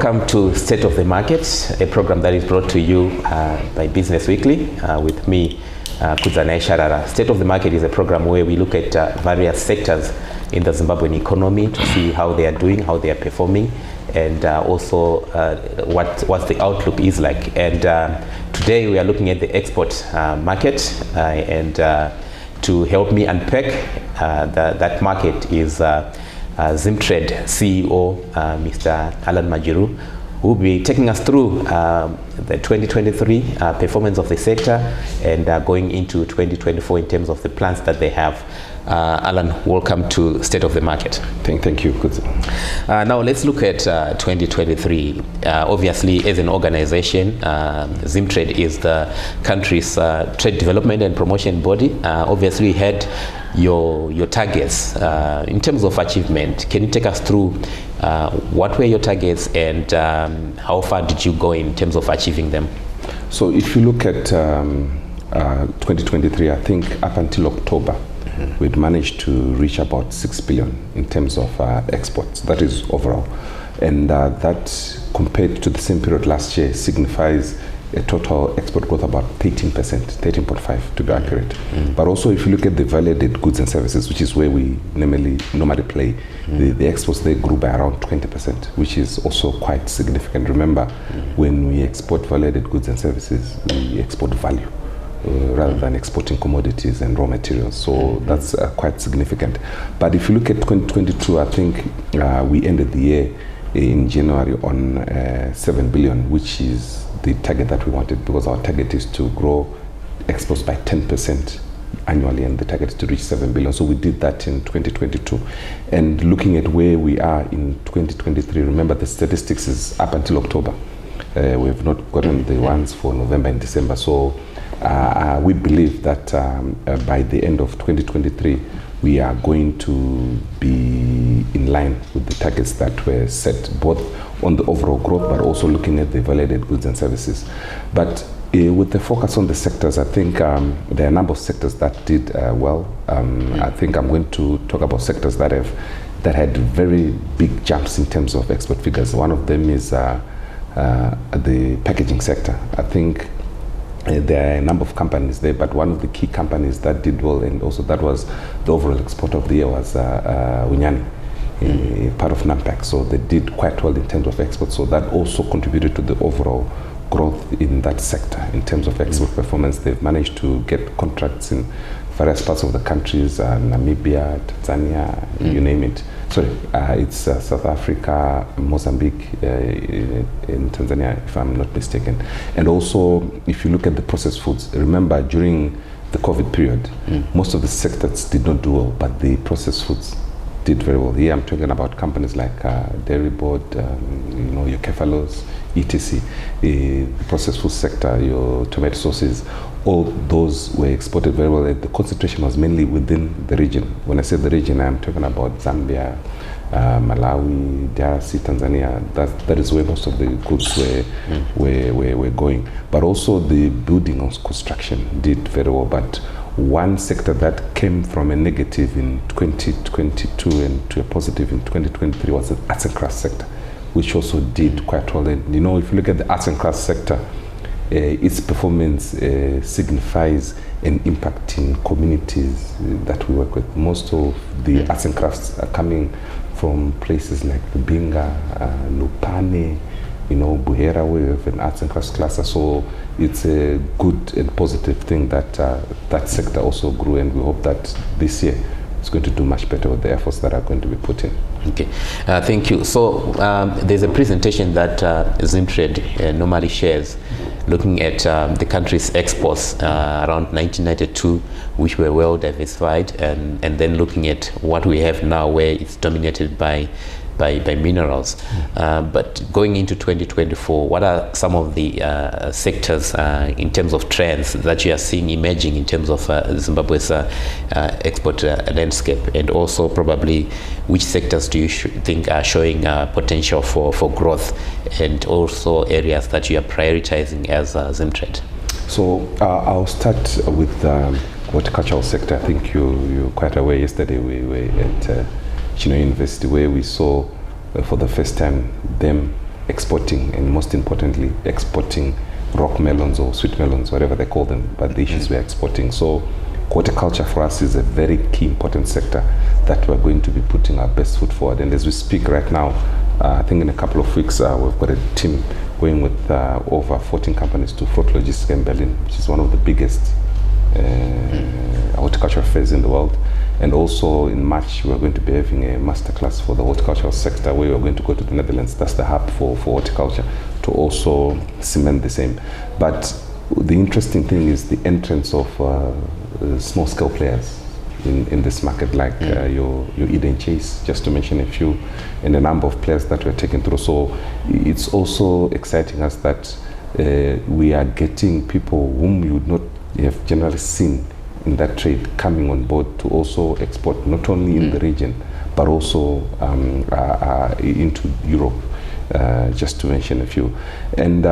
Welcome to State of the Market, a program that is brought to you by Business Weekly with me, Kuzanai Sharara. State of the Market is a program where we look at various sectors in the Zimbabwean economy to see how they are doing, how they are performing, and also what the outlook is like. And today we are looking at the export market, and to help me unpack that market is ZimTrade CEO, Mr. Alan Majiru, who will be taking us through the 2023 performance of the sector and going into 2024 in terms of the plans that they have. Alan, welcome to State of the Market. Thank you. Good. Now let's look at 2023. Obviously, as an organization, ZimTrade is the country's trade development and promotion body. Obviously, we had your targets in terms of achievement. Can you take us through what were your targets and how far did you go in terms of achieving them? So if you look at 2023, I think up until October, we'd managed to reach about 6 billion in terms of exports. That is overall. And that compared to the same period last year signifies a total export growth about 13%, 13.5 to be accurate. But also if you look at the value-added goods and services, which is where we normally play, the exports there grew by around 20%, which is also quite significant. Remember, when we export value-added goods and services, we export value rather than exporting commodities and raw materials. So that's quite significant. But if you look at 2022, I think we ended the year in January on 7 billion, which is the target that we wanted, because our target is to grow exports by 10% annually, and the target is to reach 7 billion. So we did that in 2022. And looking at where we are in 2023, remember the statistics is up until October. We have not gotten the ones for November and December. So we believe that by the end of 2023, we are going to be in line with the targets that were set, both on the overall growth, but also looking at the value-added goods and services. But with the focus on the sectors, I think there are a number of sectors that did well. I think I'm going to talk about sectors that had very big jumps in terms of export figures. One of them is the packaging sector. I think there are a number of companies there, but one of the key companies that did well, and also that was the overall export of the year, was Unyani, part of NAMPAC. So they did quite well in terms of export. So that also contributed to the overall growth in that sector. In terms of export performance, they've managed to get contracts in various parts of the countries, Namibia, Tanzania, you name it. Sorry, it's South Africa, Mozambique, in Tanzania, if I'm not mistaken. And also, if you look at the processed foods, remember during the COVID period, most of the sectors did not do well, but the processed foods did very well. Here I'm talking about companies like Dairy Board, your Kefalos, etc. The processed food sector, your tomato sauces, all those were exported very well. The concentration was mainly within the region. When I say the region, I'm talking about Zambia, Malawi, DRC, Tanzania. That is where most of the goods were going. But also the building and construction did very well. But one sector that came from a negative in 2022 and to a positive in 2023 was the arts and crafts sector, which also did quite well. And if you look at the arts and crafts sector, its performance signifies an impact in communities that we work with. Most of the arts and crafts are coming from places like Lubinga, Lupane, Buhera, where we have an arts and crafts cluster. So it's a good and positive thing that that sector also grew, and we hope that this year it's going to do much better with the efforts that are going to be put in. Okay, thank you. So there's a presentation that ZimTrade normally shares, looking at the country's exports around 1992, which were well diversified, and then looking at what we have now, where it's dominated by minerals. But going into 2024, what are some of the sectors in terms of trends that you are seeing emerging in terms of Zimbabwe's export landscape, and also probably which sectors do you think are showing potential for growth, and also areas that you are prioritizing as ZimTrade? So I'll start with the horticultural sector. I think you're quite aware. Yesterday we were at Chino University, where we saw for the first time them exporting, and most importantly, exporting rock melons or sweet melons, whatever they call them, but the issues we're exporting. So horticulture for us is a very key important sector that we're going to be putting our best foot forward. And as we speak right now, I think in a couple of weeks we've got a team going with over 14 companies to Fruit Logistics in Berlin, which is one of the biggest horticultural fairs in the world. And also in March we're going to be having a masterclass for the horticultural sector, where we're going to go to the Netherlands. That's the hub for horticulture, to also cement the same. But the interesting thing is the entrance of small scale players in this market, like your Eden Chase, just to mention a few, and a number of players that we're taking through. So it's also exciting us that we are getting people whom you would not have generally seen in that trade coming on board to also export, not only in the region, but also into Europe, just to mention a few. And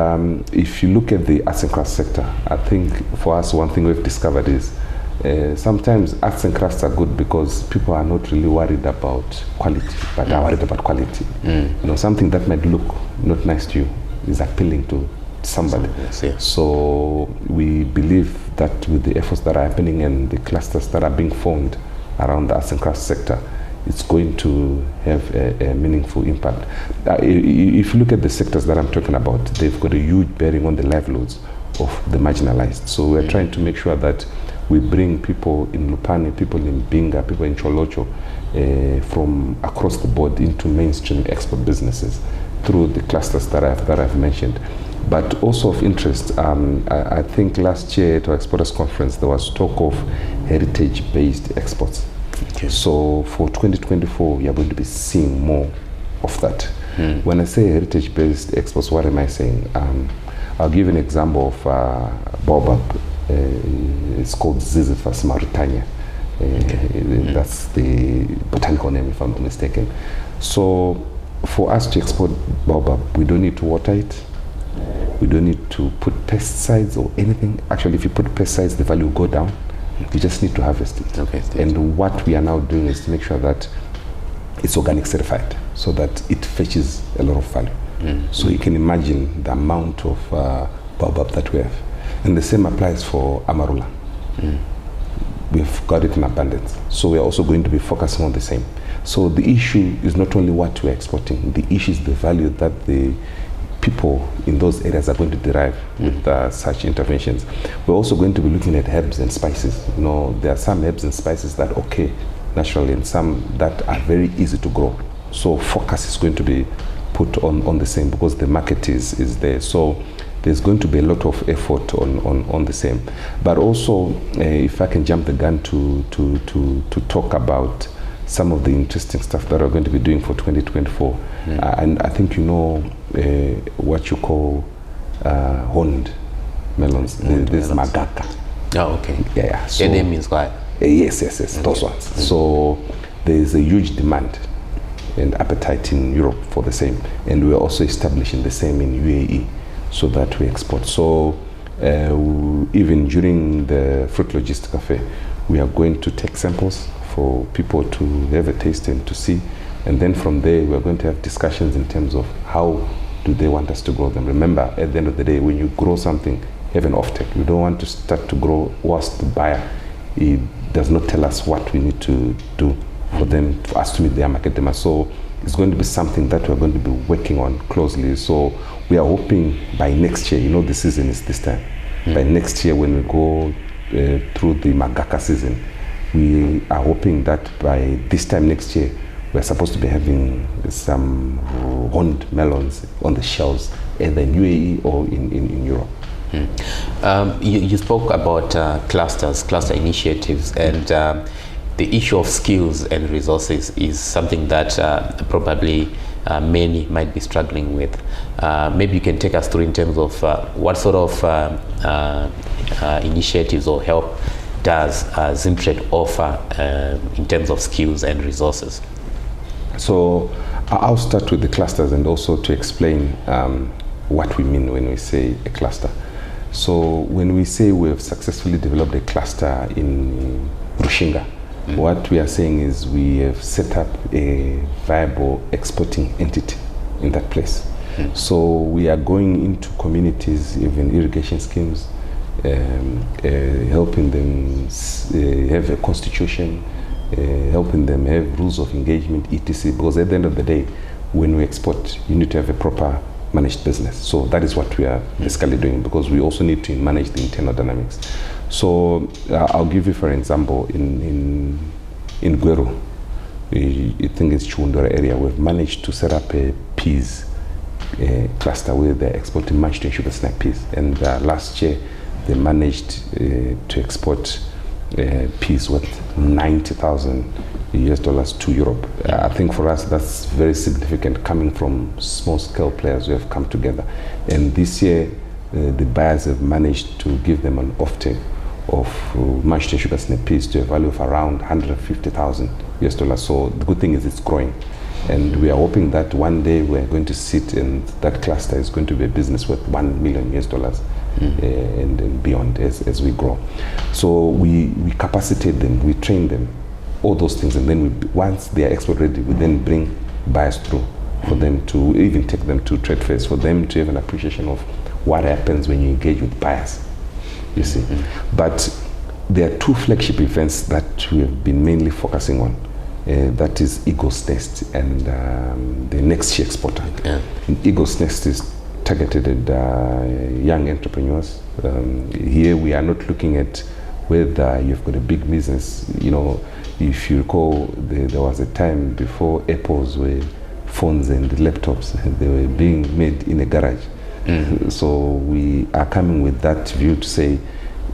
if you look at the arts and crafts sector, I think for us, one thing we've discovered is sometimes arts and crafts are good because people are not really worried about quality, but are worried about quality. You know, something that might look not nice to you is appealing to somebody. So we believe that with the efforts that are happening and the clusters that are being formed around the arts and crafts sector, it's going to have a meaningful impact. If you look at the sectors that I'm talking about, they've got a huge bearing on the livelihoods of the marginalized. So we're trying to make sure that we bring people in Lupane, people in Binga, people in Cholocho, from across the board into mainstream export businesses through the clusters that I've mentioned. But also of interest, I think last year at our Exporters Conference, there was talk of heritage-based exports. Okay. So for 2024, we are going to be seeing more of that. When I say heritage-based exports, what am I saying? I'll give an example of baobab. It's called Ziziphus mauritania. That's the botanical name, if I'm not mistaken. So for us to export baobab, we don't need to water it. We don't need to put pesticides or anything. Actually, if you put pesticides, the value will go down. You just need to harvest it. And what we are now doing is to make sure that it's organic certified, so that it fetches a lot of value. So you can imagine the amount of baobab that we have. And the same applies for amarula. We've got it in abundance. So we're also going to be focusing on the same. So the issue is not only what we're exporting, the issue is the value that the people in those areas are going to derive with such interventions. We're also going to be looking at herbs and spices. You know, there are some herbs and spices that okay naturally, and some that are very easy to grow. So focus is going to be put on the same, because the market is there. So there's going to be a lot of effort on the same. But also, if I can jump the gun to talk about some of the interesting stuff that we're going to be doing for 2024. And I think you know what you call horned melons. There's magaka. Oh, okay. Yeah. So, the name means what? Yes, those ones. So there's a huge demand and appetite in Europe for the same. And we're also establishing the same in UAE, so that we export. So even during the Fruit Logistics Cafe, we are going to take samples for people to have a taste and to see. And then from there, we're going to have discussions in terms of how do they want us to grow them. Remember, at the end of the day, when you grow something, have an offtake. You don't want to start to grow whilst the buyer does not tell us what we need to do for us to meet their market demand. So it's going to be something that we're going to be working on closely. So we are hoping by next year, you know, the season is this time. By next year, when we go through the magaka season, we are hoping that by this time next year, we're supposed to be having some horned melons on the shelves, either in UAE or in Europe. You spoke about cluster initiatives, and the issue of skills and resources is something that probably many might be struggling with. Maybe you can take us through in terms of what sort of initiatives or help does ZimTrade offer in terms of skills and resources? So I'll start with the clusters and also to explain what we mean when we say a cluster. So when we say we have successfully developed a cluster in Rushinga, what we are saying is we have set up a viable exporting entity in that place. So we are going into communities, even irrigation schemes, helping them have a constitution, helping them have rules of engagement, etc. Because at the end of the day, when we export, you need to have a proper managed business. So that is what we are basically doing, because we also need to manage the internal dynamics. So I'll give you, for example, in Gweru, I think it's Chundura area, we've managed to set up a peas cluster where they're exporting mashed and sugar snack peas. And last year, they managed to export peas worth 90,000 US dollars to Europe. I think for us that's very significant, coming from small scale players who have come together. And this year the buyers have managed to give them an offtake of mashed and sugar snack peas to a value of around 150,000 US dollars. So the good thing is it's growing. And we are hoping that one day we're going to sit, and that cluster is going to be a business worth 1 million US dollars and beyond as we grow. So we capacitate them, we train them, all those things, and then once they are export ready, we then bring buyers through for them to even take them to trade fairs, for them to have an appreciation of what happens when you engage with buyers, you see. But there are two flagship events that we have been mainly focusing on. That is Eagle's Nest and the Next Year Exporter. Eagle's Nest is targeted at young entrepreneurs. Here we are not looking at whether you've got a big business. You know, if you recall, there was a time before Apples were phones and laptops, they were being made in a garage. So we are coming with that view to say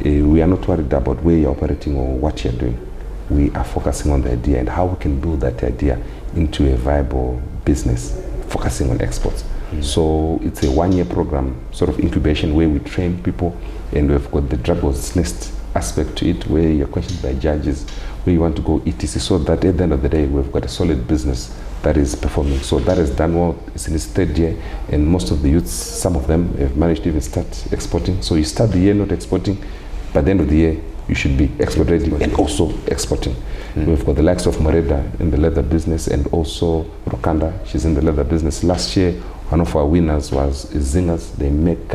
we are not worried about where you're operating or what you're doing. We are focusing on the idea and how we can build that idea into a viable business, focusing on exports. So it's a 1-year program, sort of incubation, where we train people, and we've got the Dragon's Nest aspect to it, where you're questioned by judges, where you want to go, etc. So that at the end of the day, we've got a solid business that is performing. So that has done well. It's in its 3rd year, and most of the youths, some of them have managed to even start exporting. So you start the year not exporting, by the end of the year, you should be export ready and also exporting. We've got the likes of Moreda in the leather business, and also Rokanda, she's in the leather business. Last year, one of our winners was Zingers. They make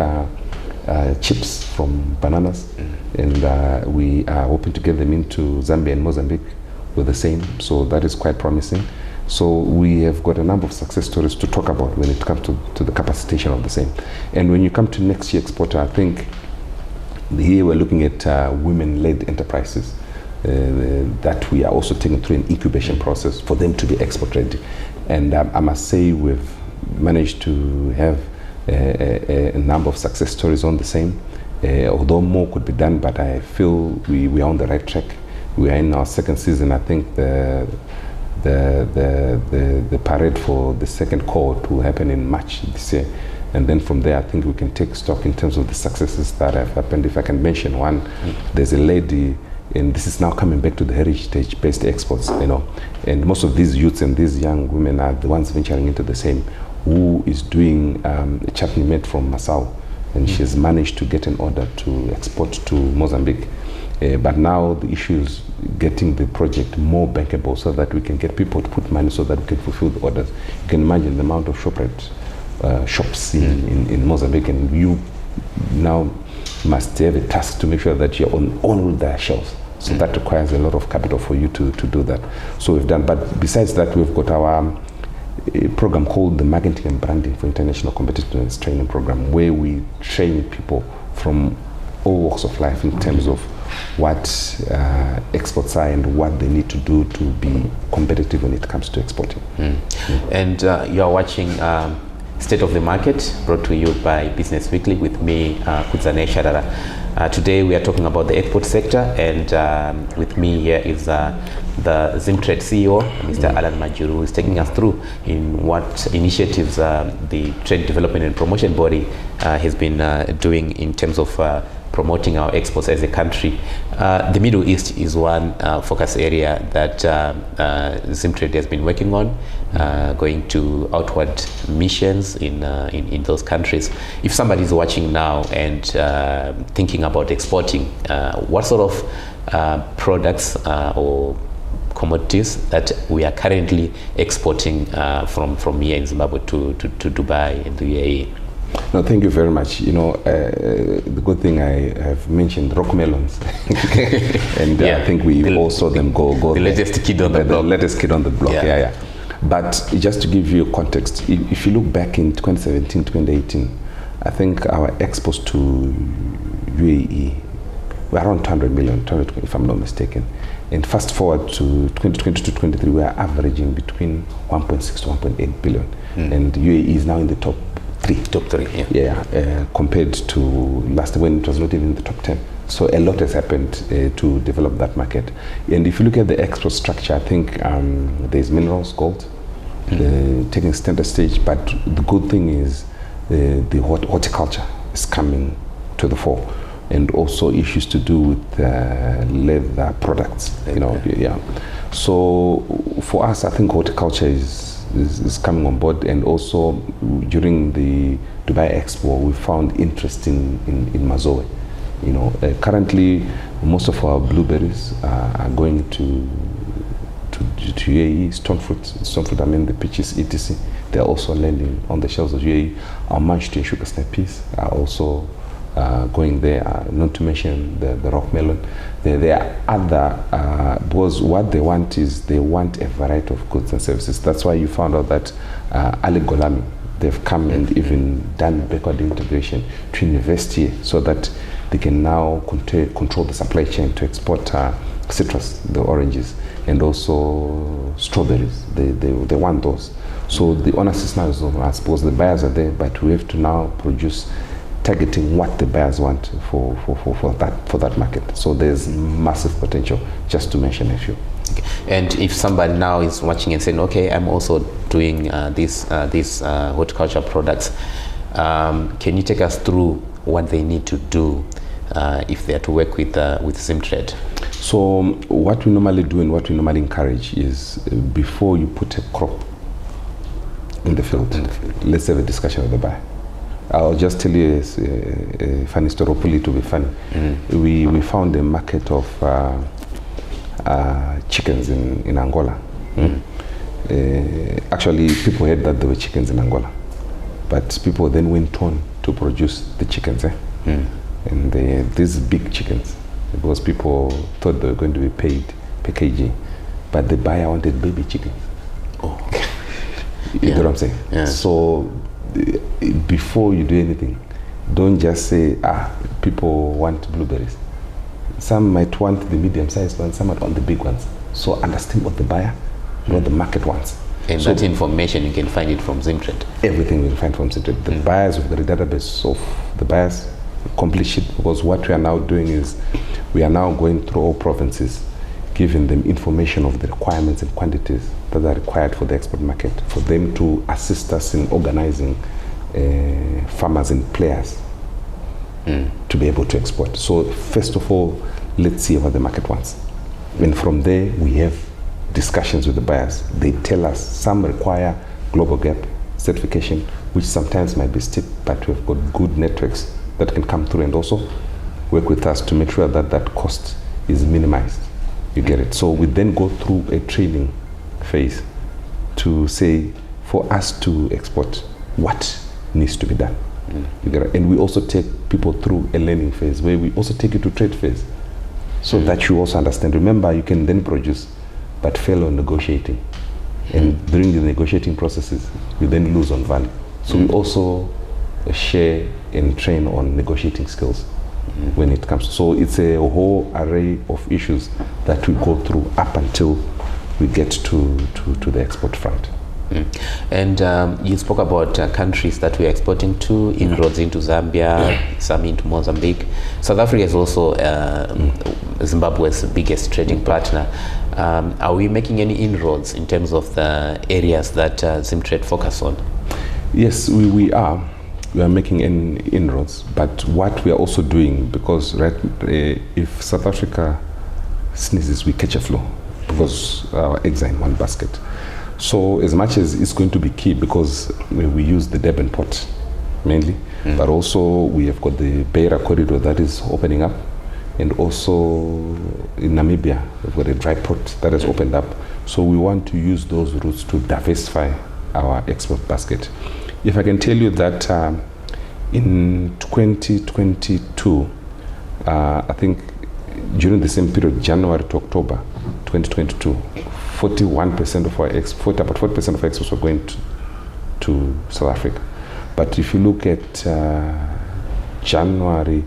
chips from bananas, and we are hoping to get them into Zambia and Mozambique with the same. So that is quite promising. So we have got a number of success stories to talk about when it comes to the capacitation of the same. And when you come to Next Year Exporter, I think here we're looking at women-led enterprises that we are also taking through an incubation process for them to be export ready. And I must say we've managed to have a number of success stories on the same, although more could be done, but I feel we are on the right track. We are in our 2nd season. I think the parade for the 2nd cohort will happen in March this year. And then from there, I think we can take stock in terms of the successes that have happened. If I can mention one, there's a lady, and this is now coming back to the heritage-based exports, you know. And most of these youths and these young women are the ones venturing into the same, who is doing a chutney made from Masao. And she's managed to get an order to export to Mozambique. But now the issue is getting the project more bankable so that we can get people to put money so that we can fulfill the orders. You can imagine the amount of shops in Mozambique, and you now must have a task to make sure that you're on all their shelves. So that requires a lot of capital for you to do that. So we've done, but besides that, we've got our program called the Marketing and Branding for International Competitiveness Training Program, where we train people from all walks of life in terms of what exports are and what they need to do to be competitive when it comes to exporting. And you are watching State of the Market, brought to you by Business Weekly with me, Kudzane Sharara. Today we are talking about the export sector, and with me here is the ZimTrade CEO, Mr. Alan Majuru, who is taking us through in what initiatives the Trade Development and Promotion Body has been doing in terms of promoting our exports as a country. The Middle East is one focus area that ZimTrade has been working on, going to outward missions in those countries. If somebody is watching now and thinking about exporting, what sort of products or commodities that we are currently exporting from here in Zimbabwe to Dubai and the UAE? No, thank you very much. The good thing I have mentioned rock melons, and I think we all saw them go. The latest kid on the block. The latest kid on the block. Yeah. But just to give you context, if you look back in 2017, 2018, I think our exports to UAE were around 200 million, if I'm not mistaken. And fast forward to 2020 to 23, we are averaging between 1.6 to 1.8 billion. And UAE is now in the top three. Compared to last when it was not even in the top 10. So a lot has happened to develop that market. And if you look at the export structure, I think there's minerals, gold, taking center stage. But the good thing is the horticulture is coming to the fore, and also issues to do with leather products. So for us, I think horticulture is coming on board, and also during the Dubai Expo, we found interest in Mazoe. Currently, most of our blueberries are going to UAE. Stone fruit, I mean the peaches, etc. They're also landing on the shelves of UAE. Our mashed and sugar snap peas are also going there, not to mention the rock melon. There are other, because what they want is they want a variety of goods and services. That's why you found out that Ali Golami, they've come and even done backward integration to invest here so that they can now control the supply chain to export citrus, the oranges, and also strawberries. They want those. So the onus now is on us, because the buyers are there, but we have to now produce targeting what the buyers want for that market. So there's massive potential, just to mention a few. Okay. And if somebody now is watching and saying, okay, I'm also doing these horticulture products, can you take us through what they need to do if they are to work with ZimTrade? So what we normally do and what we normally encourage is before you put a crop in the field, let's have a discussion with the buyer. I'll just tell you a funny story, hopefully to be funny. We found a market of chickens in Angola. Actually, people heard that there were chickens in Angola, but people then went on to produce the chickens. And these big chickens, because people thought they were going to be paid per kg, but the buyer wanted baby chickens. You know what I'm saying? Yeah. So before you do anything, don't just say, people want blueberries. Some might want the medium-sized ones, some might want the big ones. So understand what the buyer, what the market wants. And so that information, you can find it from ZimTrade. Everything you'll find from ZimTrade. The buyers, we've got a database of the buyers, complete sheet, because what we are now doing is we are now going through all provinces, giving them information of the requirements and quantities that are required for the export market, for them to assist us in organizing farmers and players to be able to export. So first of all, let's see what the market wants. And from there, we have discussions with the buyers. They tell us some require global gap certification, which sometimes might be steep, but we've got good networks that can come through and also work with us to make sure that that cost is minimized. You get it? So we then go through a training phase to say, for us to export, what needs to be done. You get it? And we also take people through a learning phase where we also take you to trade phase, so that you also understand. Remember, you can then produce, but fail on negotiating. And during the negotiating processes, you then lose on value. So we also share and train on negotiating skills when it comes. So it's a whole array of issues that we go through up until we get to the export front. And you spoke about countries that we are exporting to, inroads into Zambia, some into Mozambique. South Africa is also Zimbabwe's biggest trading partner. Are we making any inroads in terms of the areas that ZimTrade focus on? Yes, we are. We are making inroads, but what we are also doing, because if South Africa sneezes, we catch a flu, because our eggs are in one basket. So as much as it's going to be key, because we use the Durban port mainly, but also we have got the Beira corridor that is opening up, and also in Namibia, we've got a dry port that has opened up. So we want to use those routes to diversify our export basket. If I can tell you that in 2022, I think during the same period, January to October 2022, 41% of our about 40% of our exports were going to South Africa. But if you look at January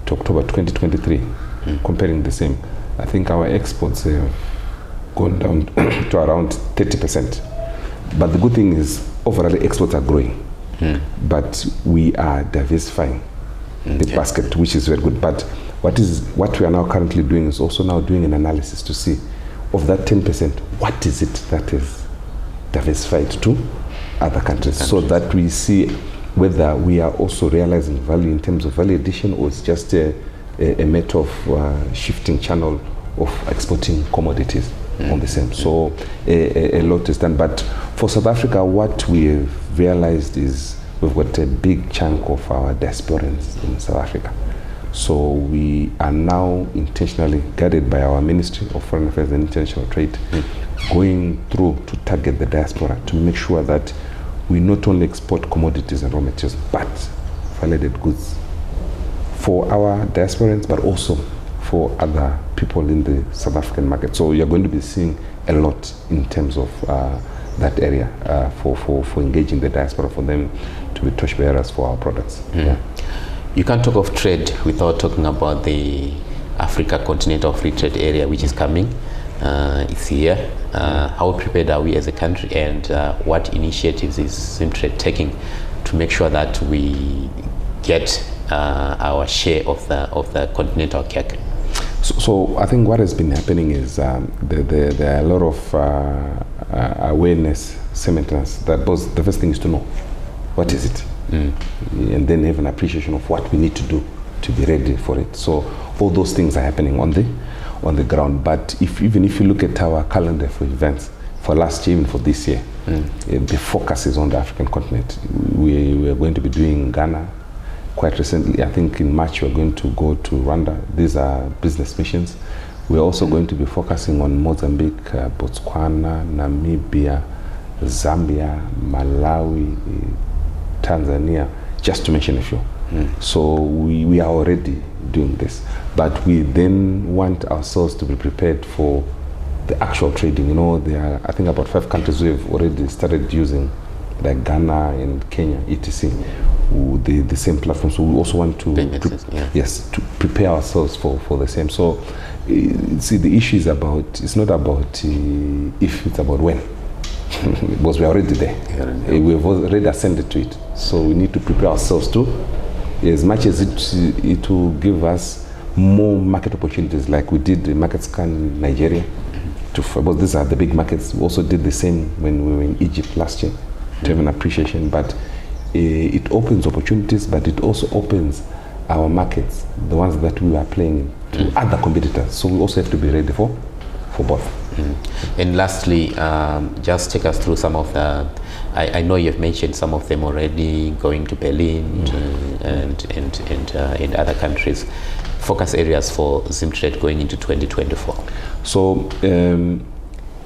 to October 2023, comparing the same, I think our exports have gone down to around 30%. But the good thing is, overall, exports are growing. But we are diversifying the basket, which is very good. But what we are now currently doing is also now doing an analysis to see, of that 10%, what is it that is diversified to other countries, so that we see whether we are also realizing value in terms of value addition, or it's just a matter of shifting channel of exporting commodities on the same. So a lot is done. But for South Africa, what we've realized is we've got a big chunk of our diasporans in South Africa. So we are now intentionally guided by our Ministry of Foreign Affairs and International Trade, going through to target the diaspora to make sure that we not only export commodities and raw materials, but value-added goods for our diasporans, but also for other people in the South African market. So you're going to be seeing a lot in terms of that area for engaging the diaspora, for them to be torchbearers for our products. Yeah. You can't talk of trade without talking about the Africa Continental Free Trade Area, which is coming. It's here. How prepared are we as a country, and what initiatives is ZimTrade taking to make sure that we get our share of the continental cake? So I think what has been happening is there are a lot of awareness seminars. That was the first thing is to know what is it, and then have an appreciation of what we need to do to be ready for it. So all those things are happening on the ground. But even if you look at our calendar for events for last year, even for this year, the focus is on the African continent. We are going to be doing Ghana. Quite recently, I think in March, we're going to go to Rwanda. These are business missions. We're also going to be focusing on Mozambique, Botswana, Namibia, Zambia, Malawi, Tanzania, just to mention a few. So we are already doing this. But we then want ourselves to be prepared for the actual trading. You know, there are, I think, about 5 countries who have already started using, like Ghana and Kenya, etc., the same platform. So we also want to to prepare ourselves for the same. So see, the issue is about, it's not about if, it's about when. Because we're already there. We've already ascended to it. So we need to prepare ourselves too, as much as it will give us more market opportunities, like we did the market scan in Nigeria. Because these are the big markets. We also did the same when we were in Egypt last year, to have an appreciation. But it opens opportunities, but it also opens our markets, the ones that we are playing in, to other competitors. So we also have to be ready for both. And lastly, just take us through some of the, I know you've mentioned some of them already, going to Berlin and other countries. Focus areas for ZimTrade going into 2024. So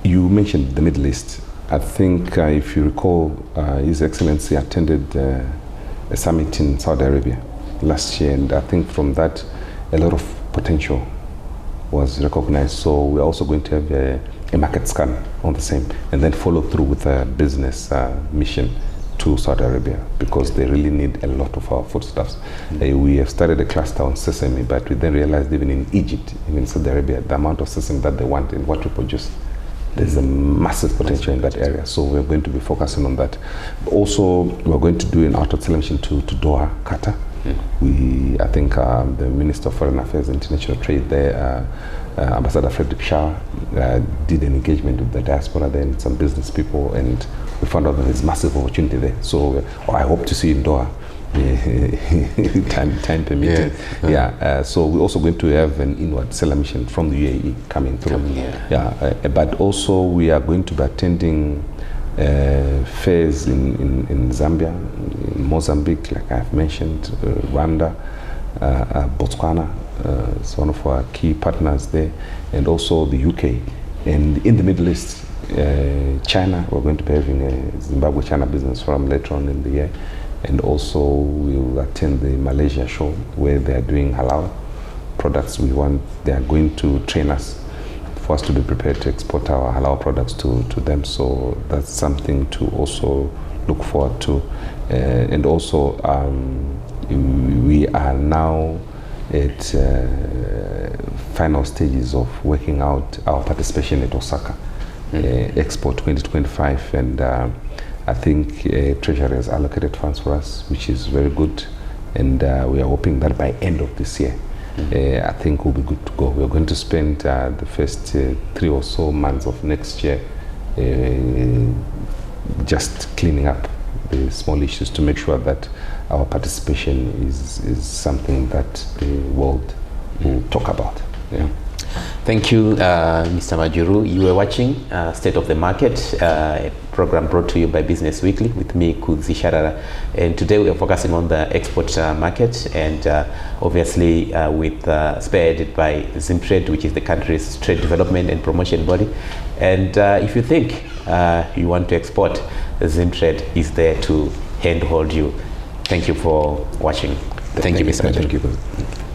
you mentioned the Middle East. I think if you recall, His Excellency attended a summit in Saudi Arabia last year, and I think from that a lot of potential was recognized. So we're also going to have a market scan on the same, and then follow through with a business mission to Saudi Arabia, because they really need a lot of our foodstuffs. We have started a cluster on sesame, but we then realized even in Egypt, even in Saudi Arabia, the amount of sesame that they want and what we produce, there's a massive potential in that area. So we're going to be focusing on that. Also, we're going to do an outward mission to Doha, Qatar. I think the Minister of Foreign Affairs and International Trade there, Ambassador Frederick Shah, did an engagement with the diaspora there and some business people, and we found out that there's massive opportunity there. So I hope to see in Doha, time permitting. So we're also going to have an inward seller mission from the UAE coming through. But also we are going to be attending fairs in Zambia, in Mozambique, like I've mentioned, Rwanda, Botswana, it's one of our key partners there, and also the UK. And in the Middle East, China, we're going to be having a Zimbabwe-China Business Forum later on in the year. And also we'll attend the Malaysia show where they are doing halal products. They are going to train us for us to be prepared to export our halal products to them. So that's something to also look forward to. And also we are now at final stages of working out our participation at Osaka Expo 2025, and I think Treasury has allocated funds for us, which is very good, and we are hoping that by end of this year, I think we'll be good to go. We're going to spend the first 3 or so months of next year just cleaning up the small issues to make sure that our participation is something that the world will talk about. Yeah. Thank you, Mr. Majuru. You were watching State of the Market, a program brought to you by Business Weekly with me, Kudzi Sharara. And today we are focusing on the export market, and obviously spearheaded by ZimTrade, which is the country's trade development and promotion body. And if you think you want to export, ZimTrade is there to handhold you. Thank you for watching. Thank you, Mr. Majuru. Thank you.